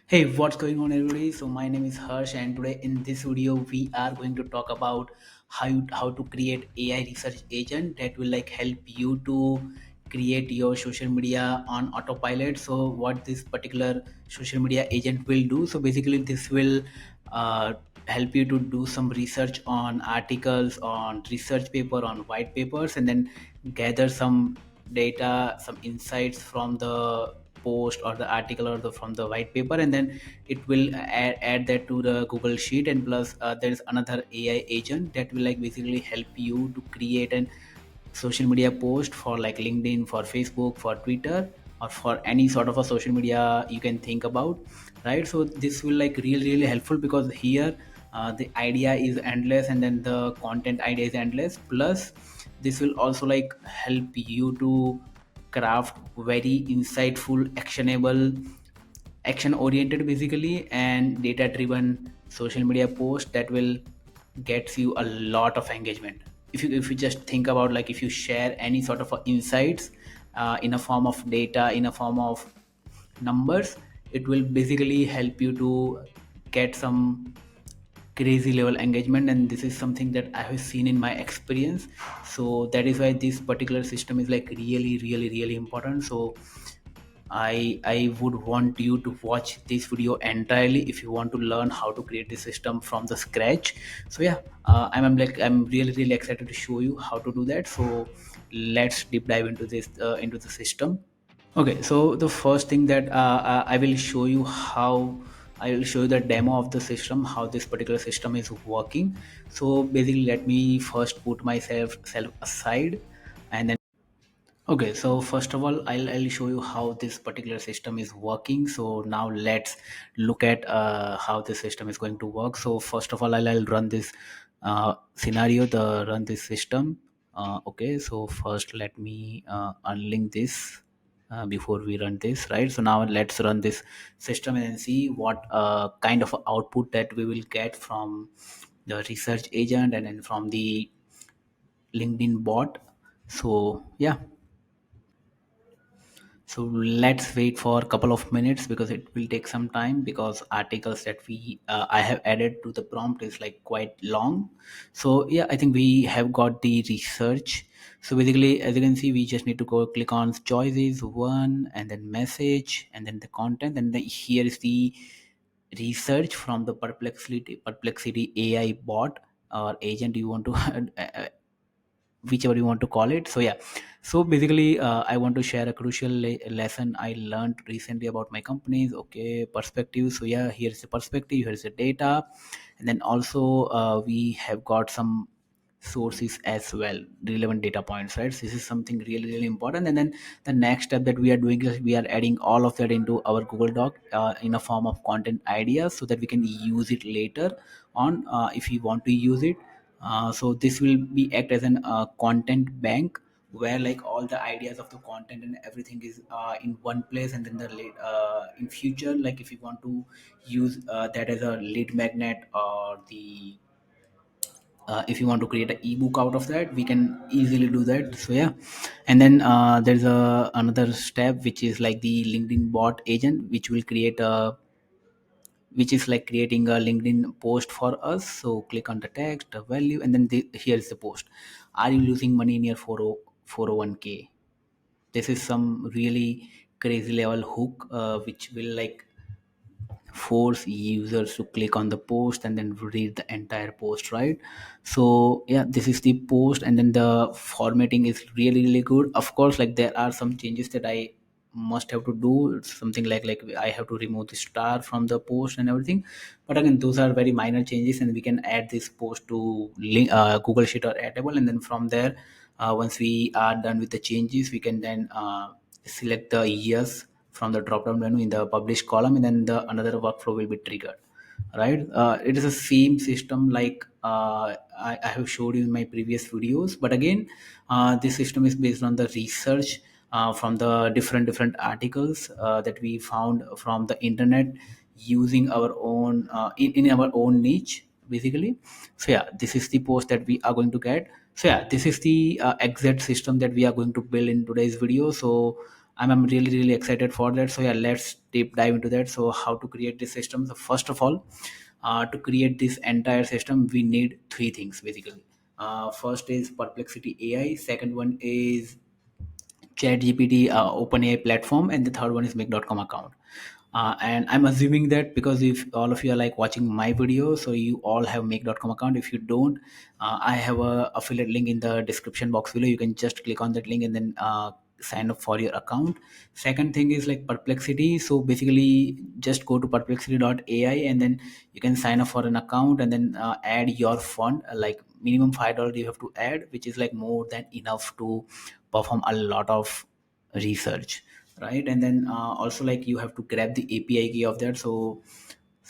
Hey, what's going on, everybody? So my name is Harsh, and today in this video we are going to talk about how to create AI research agent that will like help you to create your social media on autopilot. So what this particular social media agent will do? So basically, this will uh, help you to do some research on articles, on research paper, on white papers, and then gather some data, some insights from the post or the article or from the white paper, and then it will add that to the Google Sheet. And plus there is another AI agent that will like basically help you to create an social media post for like LinkedIn, for Facebook, for Twitter, or for any sort of a social media you can think about, right? So this will like really helpful because here the idea is endless, and then the content idea is endless. Plus this will also like help you to craft very insightful, actionable, action oriented basically, and data driven social media post that will gets you a lot of engagement. If you just think about, like, if you share any sort of insights in a form of data, in a form of numbers, it will basically help you to get some crazy level engagement. And this is something that I have seen in my experience. So that is why this particular system is like really important. So I would want you to watch this video entirely if you want to learn how to create this system from the scratch. So yeah, I'm really excited to show you how to do that. So let's deep dive into this into the system. Okay, so the first thing that I will show you how I will show you the demo of the system, how this particular system is working. So basically, let me first put myself self aside, and then okay, so first of all, I'll show you how this particular system is working. So now let's look at how this system is going to work. So first of all, I'll run this scenario, the run this system. Okay, so first let me unlink this before we run this, right? So now let's run this system and then see what kind of output that we will get from the research agent and then from the LinkedIn bot. So yeah, so let's wait for a couple of minutes because it will take some time, because articles that we I have added to the prompt is like quite long. So yeah, I think we have got the research. So basically, as you can see, we just need to go click on choices one, and then message, and then the content, and then here is the research from the Perplexity AI bot or agent you want to whichever you want to call it. So yeah, so basically I want to share a crucial lesson I learned recently about my companies. Okay, perspective. So yeah, here's the perspective, here's the data, and then also we have got some sources as well, relevant data points, right? So this is something really important. And then the next step that we are doing is we are adding all of that into our Google Doc in a form of content ideas, so that we can use it later on if we want to use it. So this will be act as an content bank, where like all the ideas of the content and everything is in one place. And then in future, like if you want to use that as a lead magnet, or the if you want to create an ebook out of that, we can easily do that. So yeah, and then there's a another step which is like the LinkedIn bot agent, which will create a which is like creating a LinkedIn post for us. So click on the text, the value, and then here is the post. Are you losing money in your 401k? This is some really crazy level hook which will like force users to click on the post and then read the entire post, right? So yeah, this is the post, and then the formatting is really good. Of course, like there are some changes that I must have to do. It's something like I have to remove the star from the post and everything. But again, those are very minor changes, and we can add this post to Google Sheet or Airtable. And then from there, once we are done with the changes, we can then select the years from the drop down menu in the publish column, and then the another workflow will be triggered, right? It is the same system like I have showed you in my previous videos. But again, this system is based on the research from the different articles that we found from the internet, using our own in our own niche basically. So yeah, this is the post that we are going to get. So yeah, this is the exact system that we are going to build in today's video. So I'm really really excited for that. So yeah, let's deep dive into that. So how to create this system? So first of all, to create this entire system we need three things basically. First is Perplexity AI, second one is ChatGPT OpenAI platform, and the third one is Make.com account. And I'm assuming that because if all of you are like watching my video, so you all have Make.com account. If you don't, I have a affiliate link in the description box below. You can just click on that link and then sign up for your account. Second thing is like Perplexity. So basically, just go to perplexity.ai and then you can sign up for an account and then add your fund. Like minimum $5 you have to add, which is like more than enough to perform a lot of research, right? And then also like you have to grab the API key of that. So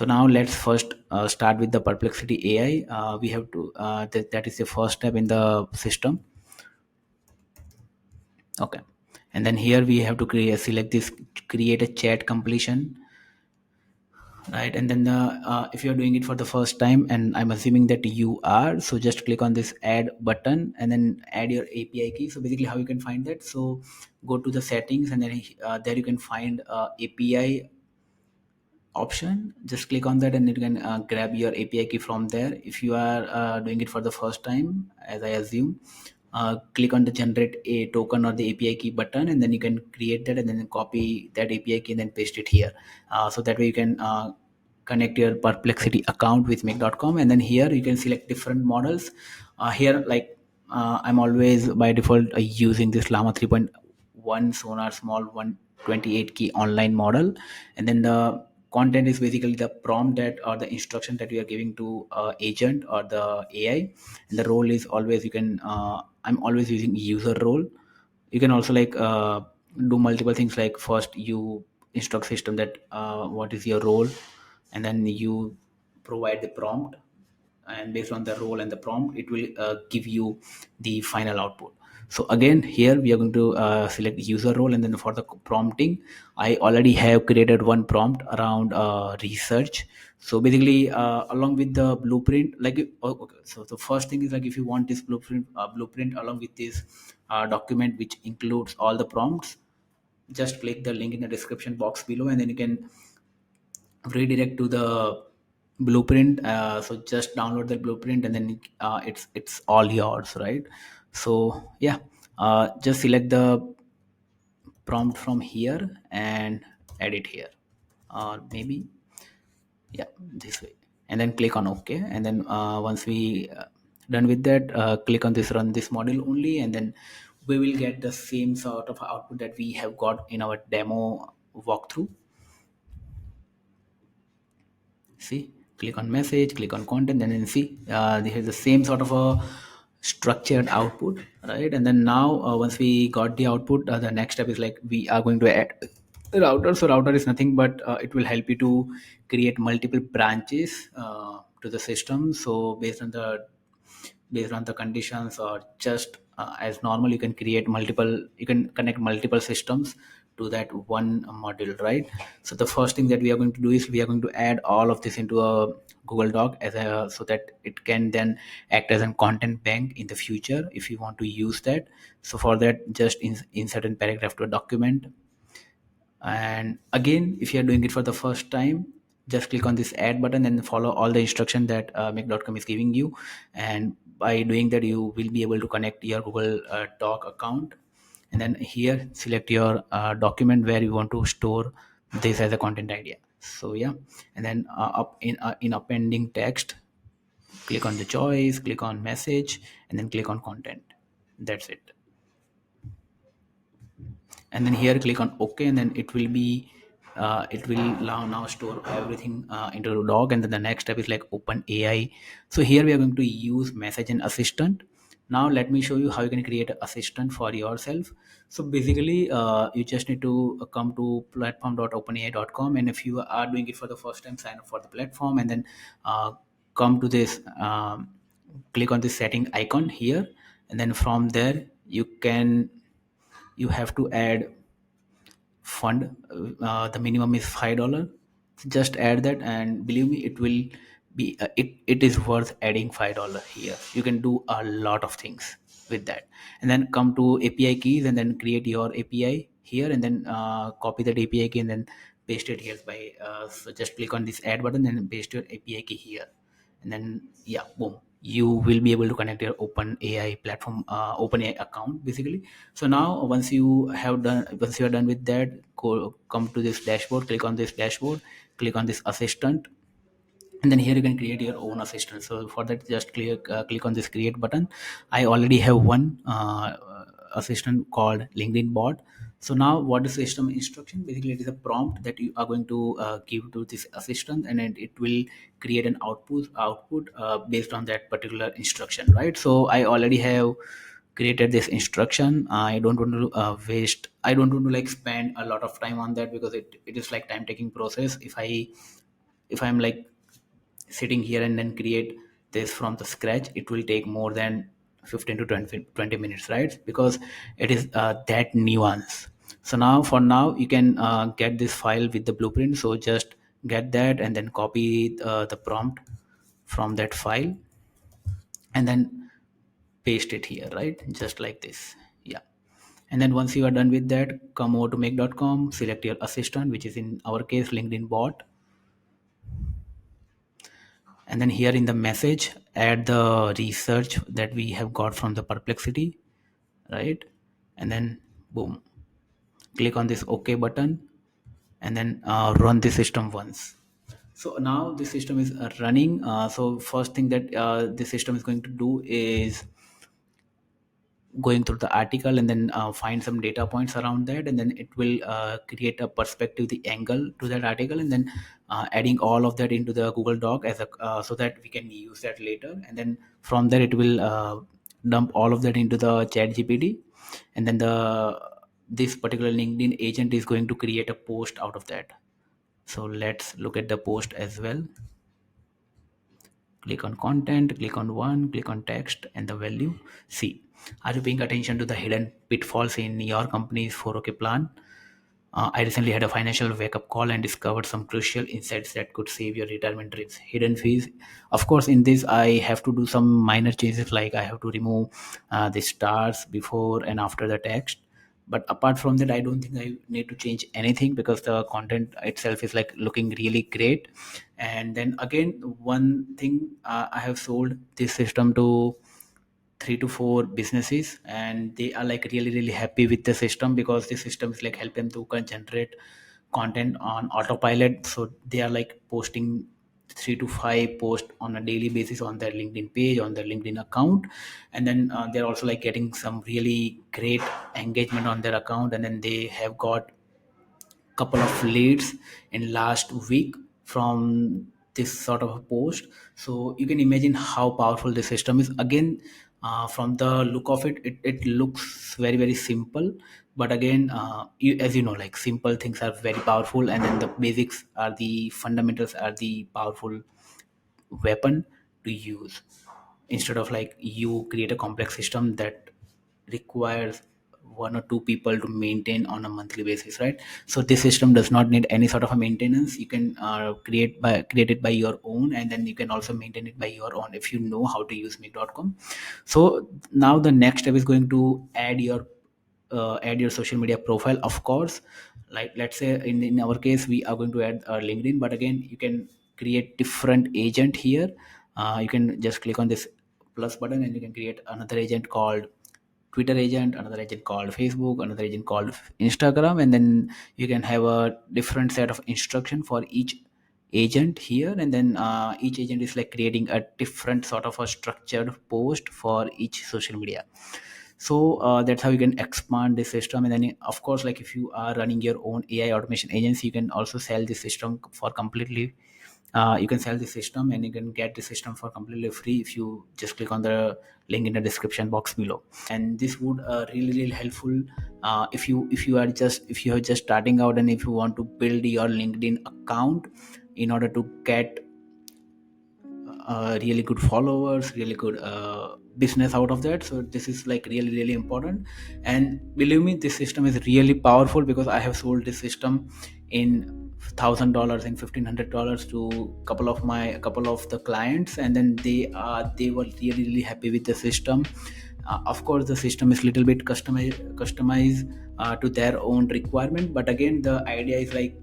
now let's first start with the Perplexity AI. We have to that is the first step in the system. Okay, and then here we have to select this, create a chat completion, right? And then if you're doing it for the first time, and I'm assuming that you are, so just click on this add button and then add your API key. So basically how you can find that, so go to the settings and then there you can find API option. Just click on that and you can grab your API key from there. If you are doing it for the first time, as I assume, click on the generate a token or the API key button, and then you can create that and then copy that API key and then paste it here. So that way you can connect your Perplexity account with Make.com, and then here you can select different models. Here like I'm always by default using this Llama 3.1 Sonar Small 128 key online model. And then the content is basically the prompt that or the instruction that you are giving to agent or the AI. And the role is always you can I'm always using user role. You can also like do multiple things, like first you instruct system that what is your role, and then you provide the prompt, and based on the role and the prompt it will give you the final output. So again here we are going to select user role, and then for the prompting I already have created one prompt around research. So basically along with the blueprint, like okay, so the first thing is like if you want this blueprint along with this document which includes all the prompts, just click the link in the description box below and then you can redirect to the blueprint. So just download the blueprint and then it's all yours, right? So yeah, just select the prompt from here and edit here, or maybe yeah, this way, and then click on OK. And then once we done with that, click on this run this module only, and then we will get the same sort of output that we have got in our demo walkthrough. See, click on message, click on content, and then see this is the same sort of a structured output, right? And then now once we got the output, the next step is like we are going to add router. So router is nothing but it will help you to create multiple branches to the system. So based on the conditions, or just as normal, you can create multiple, you can connect multiple systems to that one module, right? So the first thing that we are going to do is we are going to add all of this into a Google Doc as a, so that it can then act as a content bank in the future if you want to use that. So for that, just insert a paragraph to a document. And again, if you're doing it for the first time, just click on this add button and follow all the instruction that make.com is giving you. And by doing that, you will be able to connect your Google Doc account, and then here select your document where you want to store this as a content idea. So yeah, and then up in appending text, click on the choice, click on message, and then click on content. That's it. And then here click on OK, and then it will be it will now store everything into the doc. And then the next step is like open AI. So here we are going to use message and assistant. Now let me show you how you can create an assistant for yourself. So basically you just need to come to platform.openai.com, and if you are doing it for the first time, sign up for the platform, and then come to this click on this setting icon here, and then from there you have to add fund. The minimum is $5. Just add that, and believe me, it will be it is worth adding $5 here. You can do a lot of things with that. And then come to API keys and then create your API. here, and then copy that API key and then paste it here by so just click on this add button and paste your API key here, and then yeah, boom, you will be able to connect your open AI platform, open AI account basically. So now once you are done with that, come to this dashboard, click on this dashboard, click on this assistant, and then here you can create your own assistant. So for that, just click on this create button. I already have one assistant called LinkedIn bot. So now what is system instruction? Basically it is a prompt that you are going to give to this assistant, and then it will create an output based on that particular instruction, right? So I already have created this instruction. I don't want to I don't want to like spend a lot of time on that, because it is like time taking process. If I'm like sitting here and then create this from the scratch, it will take more than 15 to 20 minutes, right? Because it is that nuance. So now for now you can get this file with the blueprint. So just get that and then copy the prompt from that file, and then paste it here, right? Just like this. Yeah. And then once you are done with that, come over to make.com, select your assistant, which is in our case LinkedIn bot, and then here in the message add the research that we have got from the Perplexity, right? And then boom, click on this OK button, and then run the system once. So now the system is running. So first thing that the system is going to do is going through the article, and then find some data points around that, and then it will create a perspective, the angle to that article, and then adding all of that into the Google Doc as a so that we can use that later. And then from there it will dump all of that into the ChatGPT, and then the this particular LinkedIn agent is going to create a post out of that. So let's look at the post as well. Click on content, click on one, click on text and the value. See, are you paying attention to the hidden pitfalls in your company's 4OK plan? I recently had a financial wake up call and discovered some crucial insights that could save your retirement trips. Hidden fees. Of course, in this, I have to do some minor changes, like I have to remove the stars before and after the text. But apart from that, I don't think I need to change anything, because the content itself is like looking really great. And then again, one thing, I have sold this system to 3 to 4 businesses, and they are like really really happy with the system, because the system is like help them to generate content on autopilot. So they are like posting 3 to 5 posts on a daily basis on their LinkedIn page, on their LinkedIn account. And then they're also like getting some really great engagement on their account, and then they have got couple of leads in last week from this sort of a post. So you can imagine how powerful the system is. Again, from the look of it looks very very simple, but again, as you know, like simple things are very powerful, and then the basics are the fundamentals are the powerful weapon to use. Instead of like you create a complex system that requires 1 or 2 people to maintain on a monthly basis, right? So this system does not need any sort of a maintenance. You can create it by your own, and then you can also maintain it by your own if you know how to use make.com. So now the next step is going to add your social media profile, of course. Like let's say in our case we are going to add our LinkedIn, but again you can create different agent here. You can just click on this plus button, and you can create another agent called Twitter agent, another agent called Facebook, another agent called Instagram, and then you can have a different set of instruction for each agent here. And then each agent is like creating a different sort of a structured post for each social media. So that's how you can expand the system. And then of course, like if you are running your own AI automation agency, you can also sell the system for completely you can sell the system, and you can get the system for completely free if you just click on the link in the description box below. And this would really really helpful if you are just starting out, and if you want to build your LinkedIn account in order to get really good followers, really good business out of that. So this is like really really important. And believe me, this system is really powerful, because I have sold this system in $1,000 and $1,500 to couple of the clients, and then they were really really happy with the system. Of course the system is little bit customized to their own requirement, but again the idea is like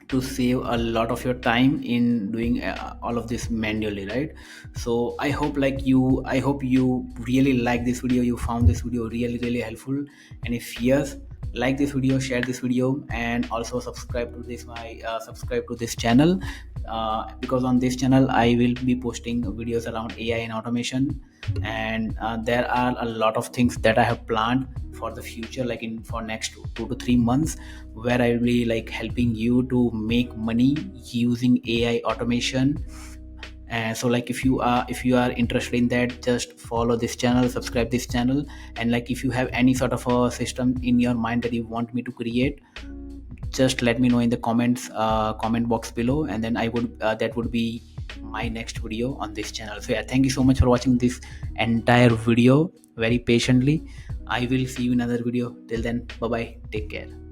to save a lot of your time in doing all of this manually, right? So I hope you really like this video, you found this video really helpful. And if yes, like this video, share this video, and also subscribe to this channel, because on this channel I will be posting videos around AI and automation. And there are a lot of things that I have planned for the future, like in for next 2 to 3 months, where I will be like helping you to make money using AI automation. And so like if you are interested in that, just follow this channel, subscribe this channel. And like if you have any sort of a system in your mind that you want me to create, just let me know in the comment box below, and then I would that would be my next video on this channel. So yeah, thank you so much for watching this entire video very patiently. I will see you in another video. Till then, bye bye, take care.